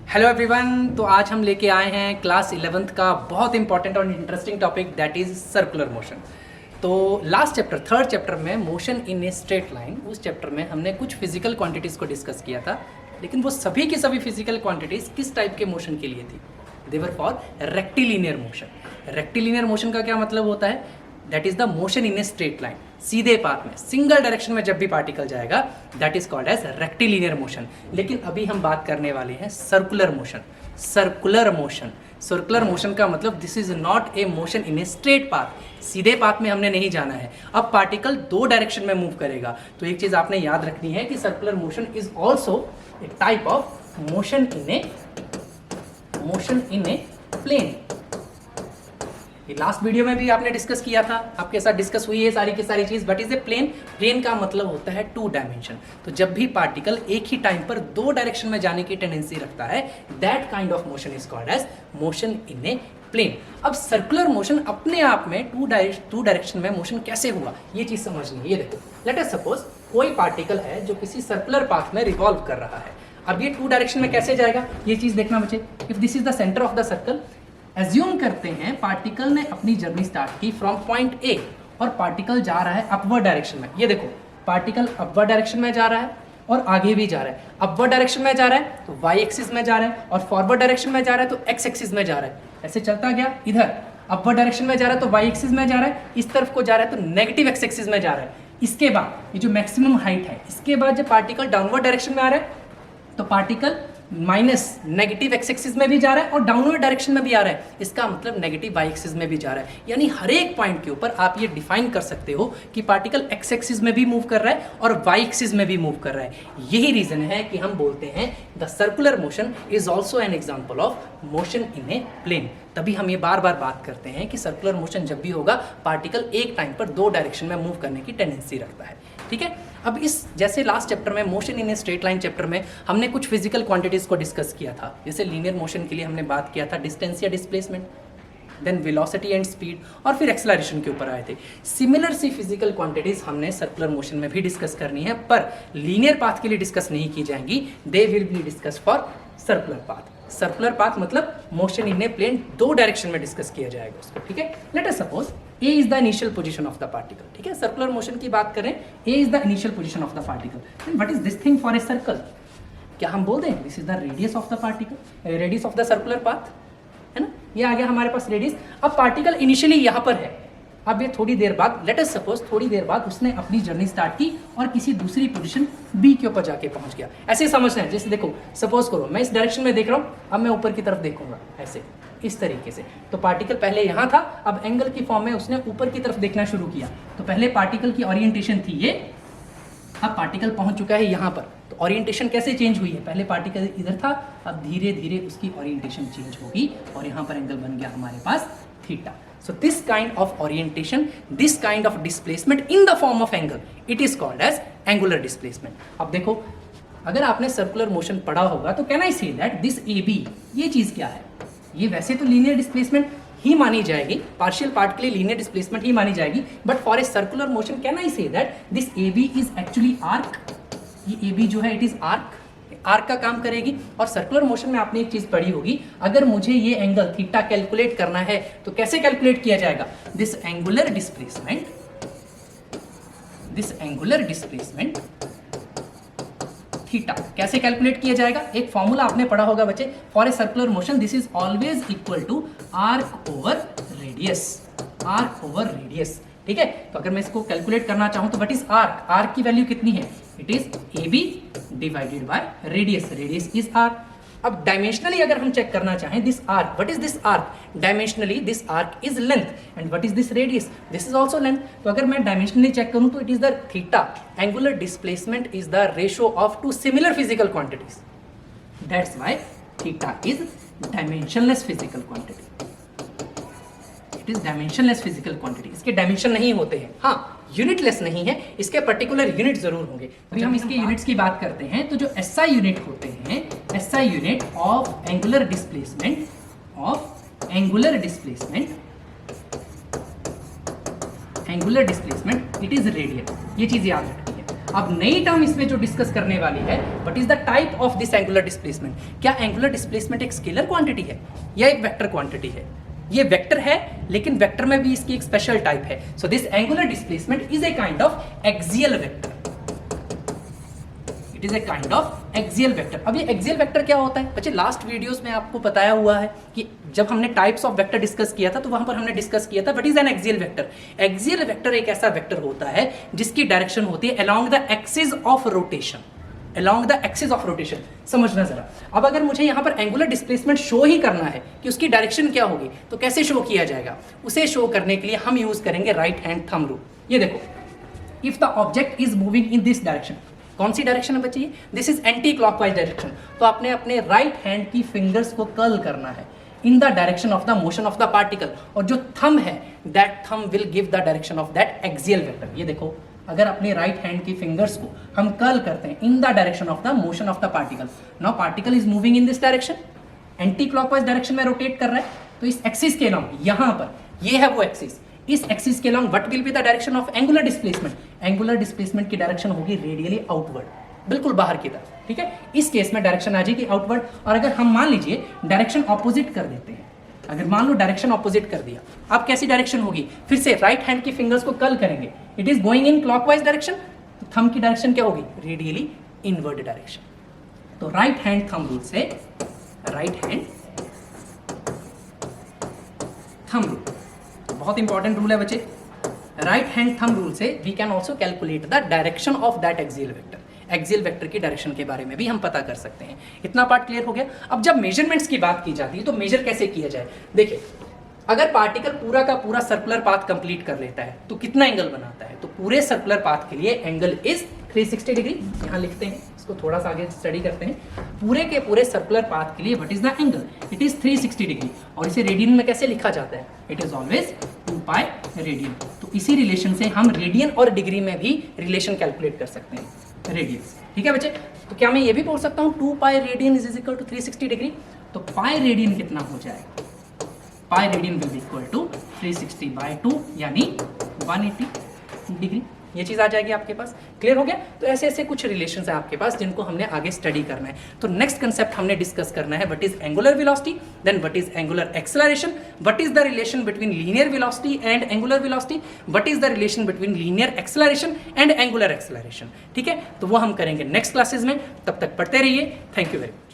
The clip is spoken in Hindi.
Hello everyone. तो आज हम लेके आए हैं क्लास 11th का बहुत इंपॉर्टेंट और interesting topic that is circular motion. तो लास्ट चैप्टर थर्ड चैप्टर में motion in a straight line, उस चैप्टर में हमने कुछ फिजिकल क्वांटिटीज़ को डिस्कस किया था, लेकिन वो सभी की सभी फिजिकल क्वांटिटीज़ किस टाइप के मोशन के लिए थी? They were for rectilinear motion. Rectilinear motion का क्या मतलब होता है? That is the motion in a straight line, सीधे पाथ में सिंगल डायरेक्शन में जब भी पार्टिकल जाएगा that is called as rectilinear motion. लेकिन अभी हम बात करने वाले हैं circular motion. Circular motion, circular motion का मतलब this is not a motion in a straight path, सीधे पाथ में हमने नहीं जाना है। अब पार्टिकल दो डायरेक्शन में मूव करेगा, तो एक चीज आपने याद रखनी है कि circular motion is also a type of motion in a plane. ये लास्ट वीडियो में भी आपने डिस्कस किया था, आपके साथ डिस्कस हुई है सारी की सारी चीज। But is a plane, plane का मतलब होता है टू डायमेंशन। तो जब भी पार्टिकल एक ही टाइम पर दो डायरेक्शन में जाने की टेंडेंसी रखता है that kind of motion is called as motion in a plane. अब सर्कुलर मोशन अपने आप में टू डायरेक्शन में मोशन कैसे हुआ ये चीज समझनी है। ये देखो, लेट अस सपोज कोई पार्टिकल है जो किसी सर्कुलर पाथ में रिवॉल्व कर रहा है। अब ये टू डायरेक्शन में कैसे जाएगा ये चीज देखना बच्चे। If this is the centre of the circle, assume करते हैं पार्टिकल ने अपनी जर्नी स्टार्ट की फ्रॉम पॉइंट ए और पार्टिकल जा रहा है अपवर्ड डायरेक्शन में। ये देखो, पार्टिकल अपवर्ड डायरेक्शन में जा रहा है और आगे भी जा रहा है। अपवर्ड डायरेक्शन में जा रहा है तो वाई एक्सिस में जा रहा है, और फॉरवर्ड डायरेक्शन में जा रहा है तो एक्स एक्सिस में जा रहा है। ऐसे चलता गया, इधर अपवर्ड डायरेक्शन में जा रहा है तो वाई एक्सिस में जा रहा है, इस तरफ को जा रहा है तो नेगेटिव एक्स एक्सिस में जा रहा है। इसके बाद ये जो मैक्सिमम हाइट है, इसके बाद जब पार्टिकल डाउनवर्ड डायरेक्शन में आ रहा है तो particle minus negative x axis में भी जा रहा है और डाउनवर्ड डायरेक्शन में भी आ रहा है। इसका मतलब नेगेटिव वाई एक्सिस में भी जा रहा है। यानी हर एक पॉइंट के ऊपर आप ये डिफाइन कर सकते हो कि पार्टिकल एक्स एक्सिस में भी मूव कर रहा है और वाई एक्सिस में भी मूव कर रहा है। यही रीजन है कि हम बोलते हैं the circular motion is also an example of motion in a plane. तभी हम ये बार बार बात करते हैं कि सर्कुलर मोशन जब भी होगा पार्टिकल एक टाइम पर दो डायरेक्शन में मूव करने की टेंडेंसी रखता है। ठीक है, अब इस जैसे लास्ट चैप्टर में motion in a straight line chapter में हमने कुछ फिजिकल क्वांटिटीज को डिस्कस किया था। जैसे लीनियर मोशन के लिए हमने बात किया था डिस्टेंस या displacement, then velocity and speed, और फिर एक्सेलरेशन के ऊपर आए थे। सिमिलर सी फिजिकल क्वांटिटीज हमने सर्कुलर मोशन में भी डिस्कस करनी है, पर लीनियर पाथ के लिए डिस्कस नहीं की जाएंगी, they will be discuss for circular path. Circular path मतलब मोशन इन ए प्लेन, दो डायरेक्शन में डिस्कस किया जाएगा उसको। ठीक है, let us suppose A is the initial position of the particle. ठीक है, सर्कुलर मोशन की बात करें, A is the initial position of the particle, then what is this thing for a circle? क्या हम बोल दें this is the radius of the particle, radius of the circular path, है ना? ये आ गया हमारे पास रेडियस। अब पार्टिकल इनिशियली यहाँ पर है, अब ये थोड़ी देर बाद, लेट अस सपोज थोड़ी देर बाद उसने अपनी जर्नी स्टार्ट की और किसी दूसरी पोजीशन बी के ऊपर जाके पहुंच गया। ऐसे समझना है, जैसे देखो सपोज करो मैं इस डायरेक्शन में देख रहा हूँ, अब मैं ऊपर की तरफ देखूंगा ऐसे, इस तरीके से। तो पार्टिकल पहले यहाँ था, अब एंगल की फॉर्म में उसने ऊपर की तरफ देखना शुरू किया। तो पहले पार्टिकल की ओरिएंटेशन थी ये, अब पार्टिकल पहुंच चुका है यहाँ पर। तो ओरिएंटेशन कैसे चेंज हुई है? पहले पार्टिकल इधर था, अब धीरे धीरे उसकी ओरिएंटेशन चेंज होगी और यहाँ पर एंगल बन गया हमारे पास theta. So this kind of orientation, this kind of displacement in the form of angle, it is called as angular displacement. अब देखो, अगर आपने सर्कुलर मोशन पढ़ा होगा तो can I say that this AB, ये चीज क्या है? ये वैसे तो लीनियर डिस्प्लेसमेंट ही मानी जाएगी, पार्शियल पार्ट के लिए लीनियर डिस्प्लेसमेंट ही मानी जाएगी, but for a circular motion can I say that this AB is actually arc. ये AB जो है इट इज आर्क, आर्क का काम करेगी। और सर्कुलर मोशन में आपने एक चीज पढ़ी होगी, अगर मुझे ये एंगल थीटा कैलकुलेट करना है तो कैसे कैलकुलेट किया जाएगा? दिस एंगुलर डिस्प्लेसमेंट थीटा कैसे कैलकुलेट किया जाएगा? एक फॉर्मूला आपने पढ़ा होगा बच्चे, for a circular motion this is always equal to arc over radius. ठीक है, तो अगर मैं इसको कैलकुलेट करना चाहूं तो व्हाट इज आर्क? आर्क की वैल्यू कितनी है? It is AB divided by radius, radius is arc. अब डायमेंशनली अगर हम चेक करना चाहें this arc, what is this arc? Dimensionally this arc is length, and what is this radius? This is also length. तो अगर मैं डायमेंशनली चेक करूं तो it is the theta. Angular displacement is the ratio of two similar physical quantities, that's why theta is dimensionless physical quantity. It is dimensionless physical quantity. इसके डायमेंशन नहीं होते हैं, हाँ यूनिटलेस नहीं है, इसके पर्टिकुलर यूनिट जरूर होंगे। अभी हम इसके यूनिट्स की बात करते हैं तो जो SI यूनिट होते हैं, SI unit of angular displacement it is radian. ये चीज याद रखनी है। अब नई टर्म इसमें जो डिस्कस करने वाली है, what is the type of this angular displacement. क्या एंगुलर डिस्प्लेसमेंट एक स्केलर क्वांटिटी है या एक वेक्टर क्वांटिटी है? ये वेक्टर है, लेकिन वेक्टर में भी इसकी एक स्पेशल टाइप है। So this angular displacement is a kind of axial vector. It is a kind of axial vector. अब ये एक्सियल वेक्टर क्या होता है बच्चे? लास्ट वीडियोस में आपको बताया हुआ है कि जब हमने टाइप्स ऑफ वेक्टर डिस्कस किया था तो वहां पर हमने डिस्कस किया था what is an axial vector. Axial vector एक ऐसा वेक्टर होता है जिसकी डायरेक्शन होती है along the axis of rotation. Along the axis of rotation, समझना जरा। अब अगर मुझे यहाँ पर एंगुलर डिस्प्लेसमेंट शो ही करना है कि उसकी डायरेक्शन क्या होगी, तो कैसे शो किया जाएगा? उसे शो करने के लिए हम यूज करेंगे राइट हैंड थंब रूल। ये देखो, if the object is moving in this direction, कौन सी डायरेक्शन है बच्चे? This is anti clockwise direction. तो आपने अपने राइट हैंड की फिंगर्स को कर्ल करना है in the direction of the motion of the particle, और जो थंब है that thumb will give the direction of that axial vector. ये देखो, अगर अपने राइट हैंड की फिंगर्स को हम कर्ल करते हैं in the direction of the motion of the particle, now particle is moving in this direction, anti clockwise direction में रोटेट कर रहा है, तो इस एक्सिस के अलोंग, यहां पर ये है वो एक्सिस, इस एक्सिस के along what will be the direction of angular displacement? Angular displacement की डायरेक्शन होगी रेडियली आउटवर्ड, बिल्कुल बाहर की तरफ, ठीक है। इस केस में डायरेक्शन आ जाएगी आउटवर्ड। और अगर हम मान लीजिए डायरेक्शन ऑपोजिट कर देते हैं, अगर मान लो डायरेक्शन ऑपोजिट कर दिया, अब कैसी डायरेक्शन होगी? फिर से राइट हैंड की फिंगर्स को कर्ल करेंगे, it is going in clockwise direction, तो थंब की डायरेक्शन क्या होगी? Radially inward direction. तो राइट हैंड थंब रूल से, राइट हैंड थंब रूल बहुत इंपॉर्टेंट रूल है बच्चे। राइट हैंड थंब रूल से we can also calculate the direction of that axial vector. Axial vector की डायरेक्शन के बारे में भी हम पता कर सकते हैं। इतना पार्ट क्लियर हो गया। अब जब मेजरमेंट्स की बात की जाती है तो मेजर कैसे किया जाए? देखिए, अगर पार्टिकल पूरा का पूरा सर्कुलर पाथ कंप्लीट कर लेता है तो कितना एंगल बनाता है? तो पूरे सर्कुलर पाथ के लिए एंगल इज 360 डिग्री। यहाँ लिखते हैं, इसको थोड़ा सा आगे स्टडी करते हैं। पूरे के पूरे सर्कुलर पाथ के लिए what is the angle? It is 360 degree. और इसे रेडियन में कैसे लिखा जाता है? It is always 2 pi radian. तो इसी रिलेशन से हम रेडियन और डिग्री में भी रिलेशन कैलकुलेट कर सकते हैं, रेडियंस, ठीक है बच्चे। तो क्या मैं ये भी बोल सकता हूँ 2 pi radian is equal to 360 degree? तो पाई रेडियन कितना हो जाएगा? Pi radian will be equal to 360 by 2 यानी 180 डिग्री। ये चीज आ जाएगी आपके पास। क्लियर हो गया? तो ऐसे ऐसे कुछ रिलेशंस है आपके पास जिनको हमने आगे स्टडी करना है। तो नेक्स्ट कंसेप्ट हमने डिस्कस करना है what is angular velocity, then what is angular acceleration, what is the relation between linear velocity and angular velocity, what is the relation between linear acceleration and angular acceleration. ठीक है, तो वो हम करेंगे नेक्स्ट क्लासेस में। तब तक पढ़ते रहिए। Thank you very much.